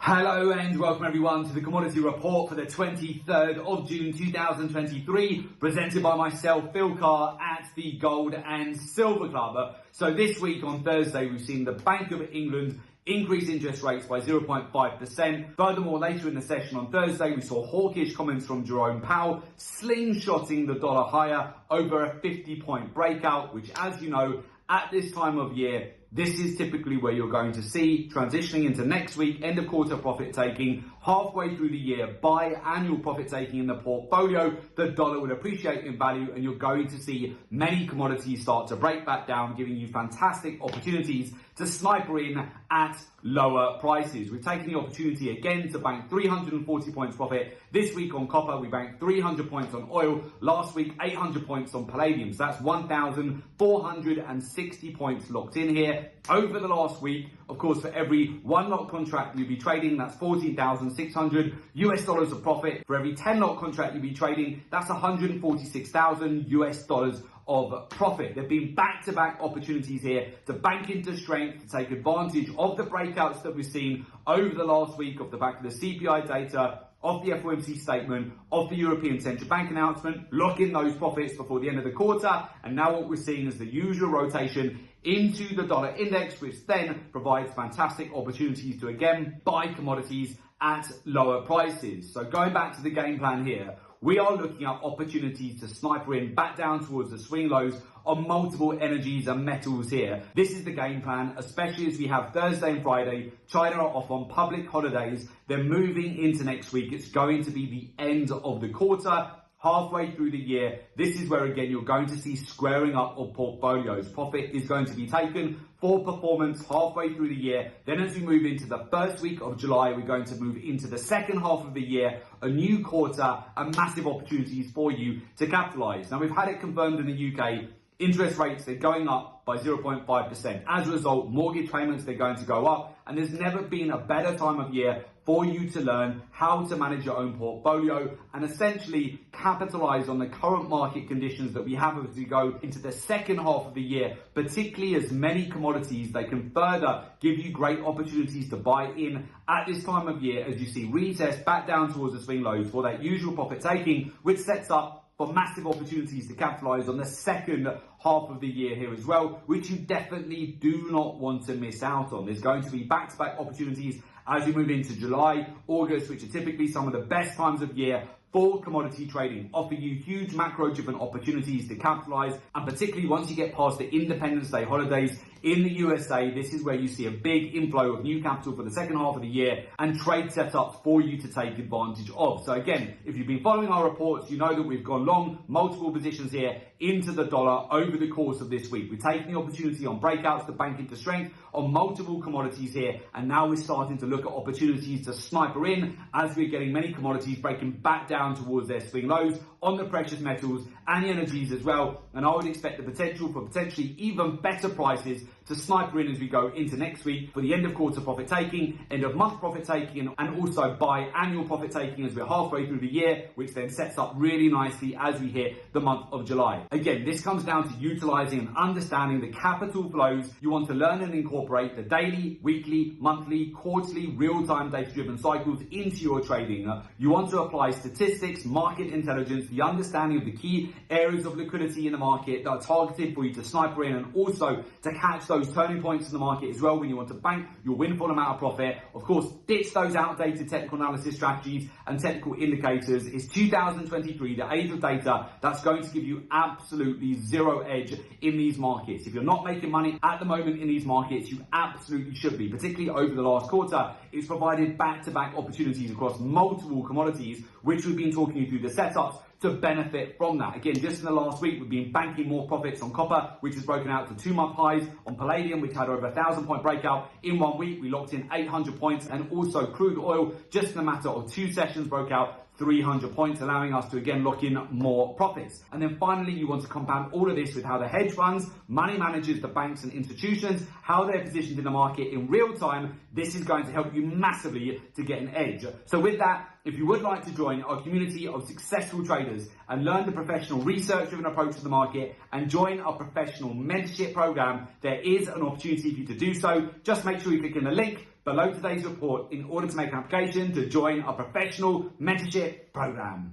Hello and welcome everyone to the Commodity Report for the 23rd of June 2023, presented by myself, Phil Carr, at the Gold and Silver Club. So this week on Thursday, we've seen the Bank of England increase interest rates by 0.5%. Furthermore, later in the session on Thursday, we saw hawkish comments from Jerome Powell, slingshotting the dollar higher over a 50-point breakout, which, as you know, at this time of year, this is typically where you're going to see transitioning into next week, end of quarter profit taking, halfway through the year, biannual profit taking in the portfolio. The dollar will appreciate in value and you're going to see many commodities start to break back down, giving you fantastic opportunities to sniper in at lower prices. We've taken the opportunity again to bank 340 points profit. This week on copper, we banked 300 points on oil. Last week, 800 points on palladium. So that's 1,460 points locked in here. Over the last week, of course, for every one lot contract you'll be trading, that's $14,600 of profit. For every 10 lot contract you'll be trading, that's $146,000 of profit. There've been back-to-back opportunities here to bank into strength, to take advantage of the breakouts that we've seen over the last week off the back of the CPI data, of the FOMC statement, of the European Central Bank announcement, lock in those profits before the end of the quarter. And now what we're seeing is the usual rotation into the dollar index, which then provides fantastic opportunities to again buy commodities at lower prices. So going back to the game plan here, we are looking at opportunities to sniper in back down towards the swing lows on multiple energies and metals here. This is the game plan, especially as we have Thursday and Friday. China are off on public holidays. They're moving into next week. It's going to be the end of the quarter. Halfway through the year, this is where again you're going to see squaring up of portfolios. Profit is going to be taken for performance halfway through the year. Then as we move into the first week of July, we're going to move into the second half of the year, a new quarter, and massive opportunities for you to capitalize. Now, we've had it confirmed in the UK, interest rates, they're going up by 0.5%. As a result, mortgage payments, they're going to go up. And there's never been a better time of year for you to learn how to manage your own portfolio and essentially capitalize on the current market conditions that we have as we go into the second half of the year, particularly as many commodities, they can further give you great opportunities to buy in at this time of year as you see retest back down towards the swing lows for that usual profit taking, which sets up for massive opportunities to capitalize on the second half of the year here as well, which you definitely do not want to miss out on. There's going to be back-to-back opportunities as we move into July, August, which are typically some of the best times of year for commodity trading, offer you huge macro-driven opportunities to capitalize, and particularly once you get past the Independence Day holidays in the USA, this is where you see a big inflow of new capital for the second half of the year and trade setups for you to take advantage of. So again, if you've been following our reports, you know that we've gone long multiple positions here into the dollar over the course of this week. We're taking the opportunity on breakouts to bank into strength on multiple commodities here, and now we're starting to look at opportunities to sniper in as we're getting many commodities breaking back down towards their swing lows on the precious metals and the energies as well. And I would expect the potential for potentially even better prices to sniper in as we go into next week for the end of quarter profit taking, end of month profit taking, and also biannual profit taking as we're halfway through the year, which then sets up really nicely as we hit the month of July. Again, this comes down to utilizing and understanding the capital flows. You want to learn and incorporate the daily, weekly, monthly, quarterly, real-time data-driven cycles into your trading. You want to apply statistics, market intelligence, the understanding of the key areas of liquidity in the market that are targeted for you to sniper in, and also to catch those turning points in the market as well when you want to bank your windfall amount of profit. Of course, ditch those outdated technical analysis strategies and technical indicators. It's 2023, the age of data, that's going to give you absolutely zero edge in these markets. If you're not making money at the moment in these markets, you absolutely should be, particularly over the last quarter. It's provided back-to-back opportunities across multiple commodities, which we've been talking you through the setups to benefit from that. Again, just in the last week, we've been banking more profits on copper, which has broken out to 2-month highs, on palladium, which had over 1,000-point breakout in 1 week. We locked in 800 points, and also crude oil, just in a matter of 2 sessions, broke out 300 points, allowing us to again lock in more profits. And then finally, you want to compound all of this with how the hedge funds, money managers, the banks and institutions, how they're positioned in the market in real time. This is going to help you massively to get an edge. So with that, if you would like to join our community of successful traders and learn the professional research-driven approach to the market and join our professional mentorship program, there is an opportunity for you to do so. Just make sure you click in the link below today's report in order to make an application to join our professional mentorship program.